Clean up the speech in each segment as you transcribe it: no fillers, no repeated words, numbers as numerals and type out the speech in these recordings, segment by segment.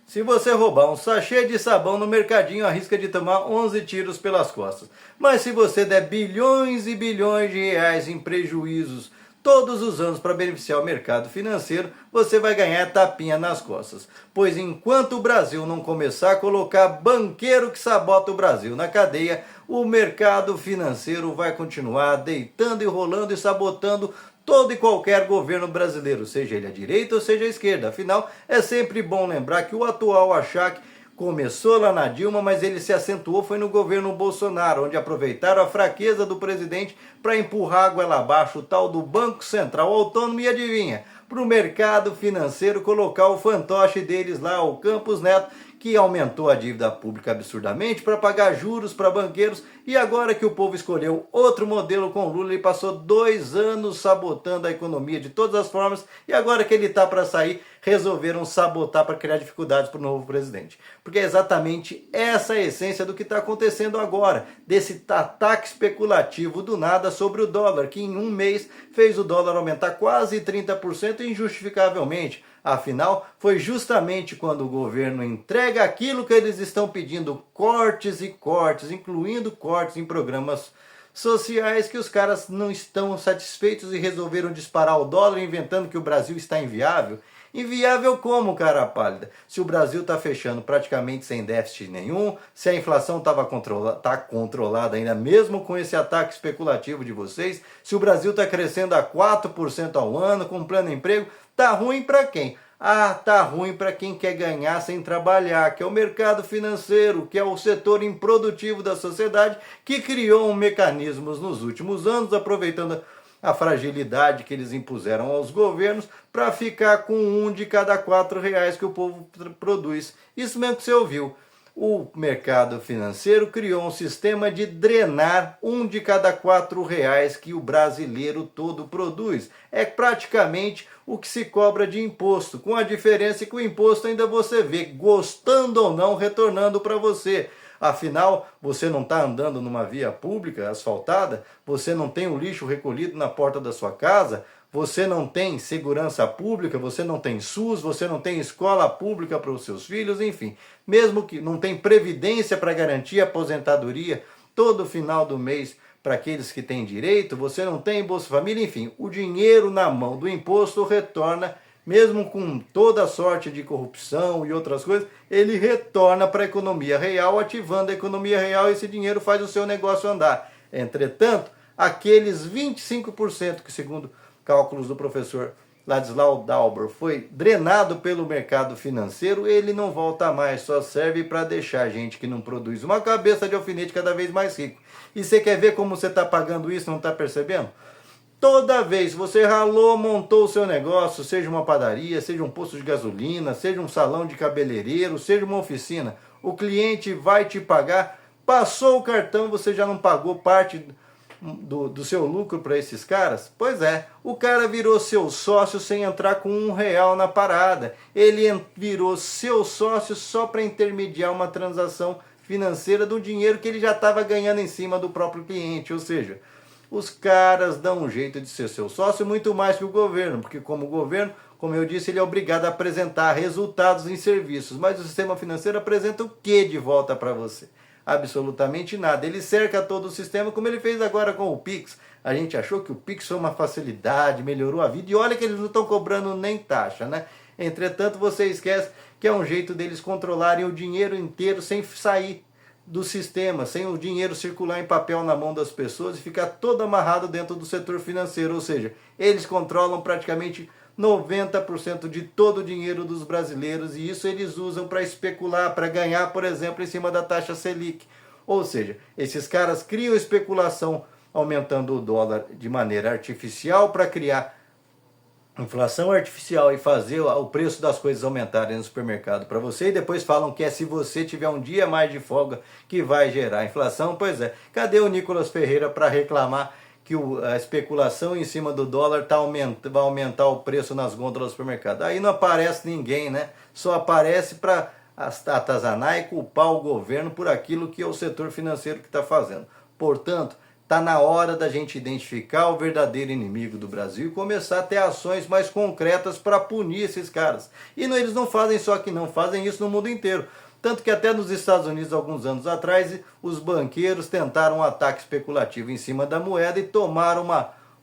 Se você roubar um sachê de sabão no mercadinho, arrisca de tomar 11 tiros pelas costas. Mas se você der bilhões e bilhões de reais em prejuízos todos os anos para beneficiar o mercado financeiro, você vai ganhar tapinha nas costas. Pois enquanto o Brasil não começar a colocar banqueiro que sabota o Brasil na cadeia, o mercado financeiro vai continuar deitando e rolando e sabotando todo e qualquer governo brasileiro, seja ele à direita ou seja à esquerda. Afinal, é sempre bom lembrar que o atual achaque começou lá na Dilma, mas ele se acentuou foi no governo Bolsonaro, onde aproveitaram a fraqueza do presidente para empurrar a goela abaixo o tal do Banco Central Autônomo e adivinha, para o mercado financeiro colocar o fantoche deles lá, o Campos Neto, que aumentou a dívida pública absurdamente para pagar juros para banqueiros, e agora que o povo escolheu outro modelo com Lula, ele passou 2 anos sabotando a economia de todas as formas, e agora que ele está para sair, resolveram sabotar para criar dificuldades para o novo presidente. Porque é exatamente essa a essência do que está acontecendo agora, desse ataque especulativo do nada sobre o dólar, que em um mês fez o dólar aumentar quase 30% injustificavelmente. Afinal, foi justamente quando o governo entrega aquilo que eles estão pedindo, cortes e cortes, incluindo cortes em programas sociais, que os caras não estão satisfeitos e resolveram disparar o dólar, inventando que o Brasil está inviável. Inviável como, cara pálida? Se o Brasil está fechando praticamente sem déficit nenhum, se a inflação está controlada ainda mesmo com esse ataque especulativo de vocês, se o Brasil está crescendo a 4% ao ano, com pleno emprego, tá ruim para quem? Ah, tá ruim para quem quer ganhar sem trabalhar, que é o mercado financeiro, que é o setor improdutivo da sociedade, que criou mecanismos nos últimos anos, aproveitando a fragilidade que eles impuseram aos governos para ficar com 1 de cada 4 reais que o povo produz. Isso mesmo que você ouviu. O mercado financeiro criou um sistema de drenar 1 de cada 4 reais que o brasileiro todo produz. É praticamente o que se cobra de imposto, com a diferença que o imposto ainda você vê, gostando ou não, retornando para você. Afinal, você não está andando numa via pública asfaltada, você não tem o lixo recolhido na porta da sua casa, você não tem segurança pública, você não tem SUS, você não tem escola pública para os seus filhos, enfim. Mesmo que não tem previdência para garantir a aposentadoria todo final do mês para aqueles que têm direito, você não tem Bolsa Família, enfim. O dinheiro na mão do imposto retorna, mesmo com toda a sorte de corrupção e outras coisas, ele retorna para a economia real, ativando a economia real, e esse dinheiro faz o seu negócio andar. Entretanto, aqueles 25% que, segundo cálculos do professor Ladislau Dauber, foi drenado pelo mercado financeiro, ele não volta mais, só serve para deixar a gente que não produz uma cabeça de alfinete cada vez mais rico. E você quer ver como você está pagando isso, não está percebendo? Toda vez você ralou, montou o seu negócio, seja uma padaria, seja um posto de gasolina, seja um salão de cabeleireiro, seja uma oficina, o cliente vai te pagar, passou o cartão, você já não pagou parte do seu lucro para esses caras? Pois é, o cara virou seu sócio sem entrar com R$ 1 na parada. Ele virou seu sócio só para intermediar uma transação financeira do dinheiro que ele já estava ganhando em cima do próprio cliente, ou seja, os caras dão um jeito de ser seu sócio muito mais que o governo, porque como governo, como eu disse, ele é obrigado a apresentar resultados em serviços, mas o sistema financeiro apresenta o que de volta para você? Absolutamente nada. Ele cerca todo o sistema, como ele fez agora com o Pix. A gente achou que o Pix foi uma facilidade, melhorou a vida, e olha que eles não estão cobrando nem taxa, né? Entretanto, você esquece que é um jeito deles controlarem o dinheiro inteiro sem sair do sistema, sem o dinheiro circular em papel na mão das pessoas e ficar todo amarrado dentro do setor financeiro, ou seja, eles controlam praticamente 90% de todo o dinheiro dos brasileiros, e isso eles usam para especular, para ganhar, por exemplo, em cima da taxa Selic. Ou seja, esses caras criam especulação aumentando o dólar de maneira artificial para criar inflação artificial e fazer o preço das coisas aumentarem no supermercado para você, e depois falam que é se você tiver um dia mais de folga que vai gerar inflação. Pois é, cadê o Nicolas Ferreira para reclamar que a especulação em cima do dólar vai aumentar o preço nas gôndolas do supermercado? Aí não aparece ninguém, né? Só aparece para atazanar e culpar o governo por aquilo que é o setor financeiro que está fazendo. Portanto, Está na hora da gente identificar o verdadeiro inimigo do Brasil e começar a ter ações mais concretas para punir esses caras. E não, eles não fazem só aqui não, fazem isso no mundo inteiro. Tanto que até nos Estados Unidos, alguns anos atrás, os banqueiros tentaram um ataque especulativo em cima da moeda e tomaram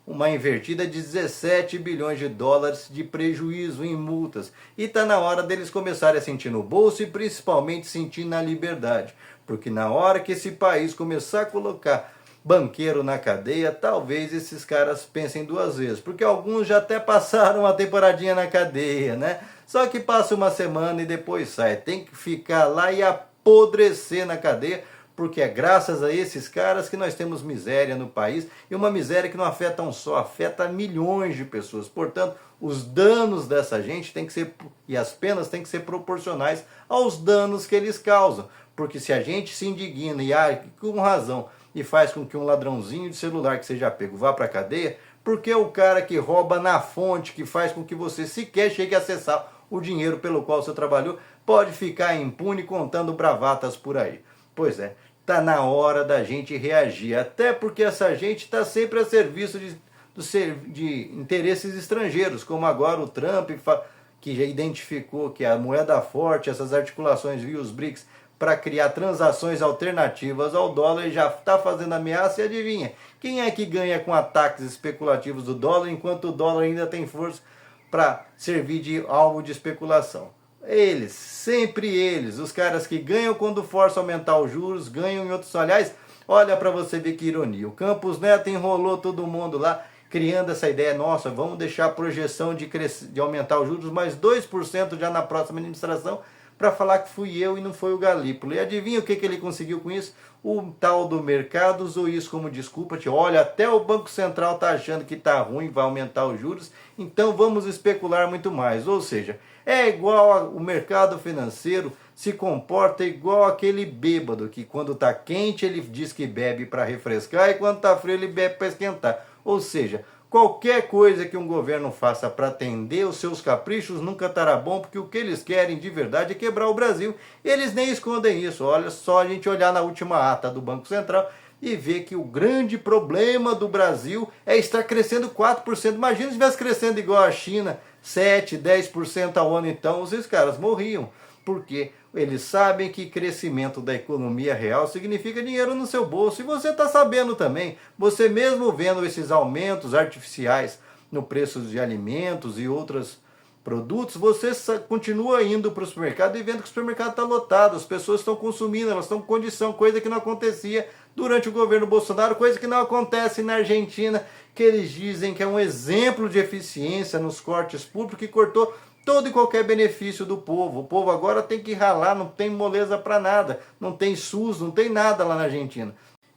uma invertida de 17 bilhões de dólares de prejuízo em multas. E está na hora deles começarem a sentir no bolso e principalmente sentir na liberdade. Porque na hora que esse país começar a colocar banqueiro na cadeia, talvez esses caras pensem duas vezes, porque alguns já até passaram uma temporadinha na cadeia, né? Só que passa uma semana e depois sai. Tem que ficar lá e apodrecer na cadeia, porque é graças a esses caras que nós temos miséria no país, e uma miséria que não afeta um só, afeta milhões de pessoas. Portanto, os danos dessa gente tem que ser, e as penas têm que ser proporcionais aos danos que eles causam. Porque se a gente se indigna e age com razão e faz com que um ladrãozinho de celular que seja pego vá para a cadeia, porque o cara que rouba na fonte, que faz com que você sequer chegue a acessar o dinheiro pelo qual você trabalhou, pode ficar impune contando bravatas por aí. Pois é, está na hora da gente reagir, até porque essa gente está sempre a serviço de interesses estrangeiros, como agora o Trump, que já identificou que a moeda forte, essas articulações via os BRICS, para criar transações alternativas ao dólar, e já está fazendo ameaça. E adivinha, quem é que ganha com ataques especulativos do dólar, enquanto o dólar ainda tem força para servir de alvo de especulação? Eles, sempre eles, os caras que ganham quando forçam aumentar os juros, ganham em outros. Aliás, olha para você ver que ironia, o Campos Neto enrolou todo mundo lá, criando essa ideia, nossa, vamos deixar a projeção de aumentar os juros mais 2% já na próxima administração, para falar que fui eu e não foi o Galípolo. E adivinha o que ele conseguiu com isso? O tal do mercado usou isso como desculpa. Olha, até o Banco Central está achando que está ruim, vai aumentar os juros, então vamos especular muito mais. Ou seja, é igual o mercado financeiro, se comporta igual aquele bêbado que quando está quente ele diz que bebe para refrescar e quando está frio ele bebe para esquentar. Ou seja, qualquer coisa que um governo faça para atender os seus caprichos nunca estará bom, porque o que eles querem de verdade é quebrar o Brasil. Eles nem escondem isso. Olha só a gente olhar na última ata do Banco Central e ver que o grande problema do Brasil é estar crescendo 4%. Imagina se estivesse crescendo igual a China, 7, 10% ao ano, então esses caras morriam. Porque eles sabem que crescimento da economia real significa dinheiro no seu bolso. E você está sabendo também, você mesmo vendo esses aumentos artificiais no preço de alimentos e outros produtos, você continua indo para o supermercado e vendo que o supermercado está lotado, as pessoas estão consumindo, elas estão com condição, coisa que não acontecia durante o governo Bolsonaro, coisa que não acontece na Argentina, que eles dizem que é um exemplo de eficiência nos cortes públicos, que cortou todo e qualquer benefício do povo. O povo agora tem que ralar, não tem moleza para nada, não tem SUS, não tem nada lá na Argentina.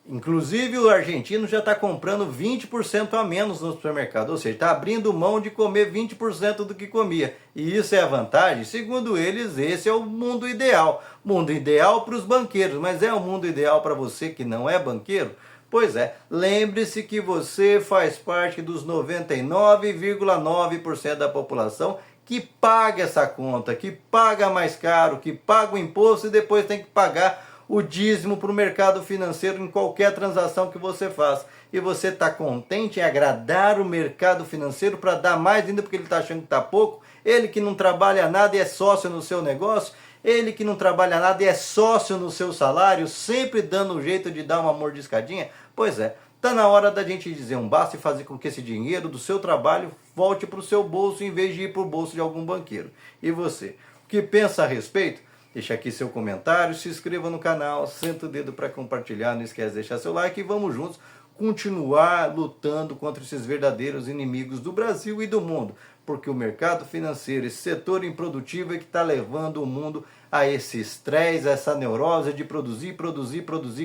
Inclusive o argentino já está comprando 20% a menos no supermercado, ou seja, está abrindo mão de comer 20% do que comia. E isso é a vantagem? Segundo eles, esse é o mundo ideal. Mundo ideal para os banqueiros, mas é o mundo ideal para você que não é banqueiro? Pois é, lembre-se que você faz parte dos 99,9% da população que paga essa conta, que paga mais caro, que paga o imposto e depois tem que pagar o dízimo para o mercado financeiro em qualquer transação que você faz. E você está contente em agradar o mercado financeiro para dar mais ainda porque ele está achando que está pouco? Ele que não trabalha nada e é sócio no seu negócio? Ele que não trabalha nada e é sócio no seu salário, sempre dando um jeito de dar uma mordiscadinha? Pois é, está na hora da gente dizer um basta e fazer com que esse dinheiro do seu trabalho volte para o seu bolso em vez de ir para o bolso de algum banqueiro. E você, o que pensa a respeito? Deixa aqui seu comentário, se inscreva no canal, senta o dedo para compartilhar, não esquece de deixar seu like e vamos juntos continuar lutando contra esses verdadeiros inimigos do Brasil e do mundo, porque o mercado financeiro, esse setor improdutivo é que está levando o mundo a esse estresse, a essa neurose de produzir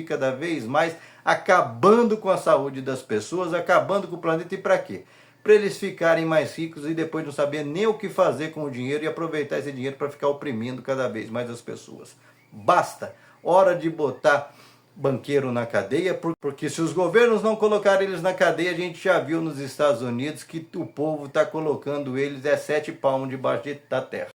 cada vez mais, acabando com a saúde das pessoas, acabando com o planeta. E para quê? Para eles ficarem mais ricos e depois não saber nem o que fazer com o dinheiro e aproveitar esse dinheiro para ficar oprimindo cada vez mais as pessoas. Basta! Hora de botar banqueiro na cadeia, porque se os governos não colocarem eles na cadeia, a gente já viu nos Estados Unidos que o povo está colocando eles 7 palmos debaixo da terra.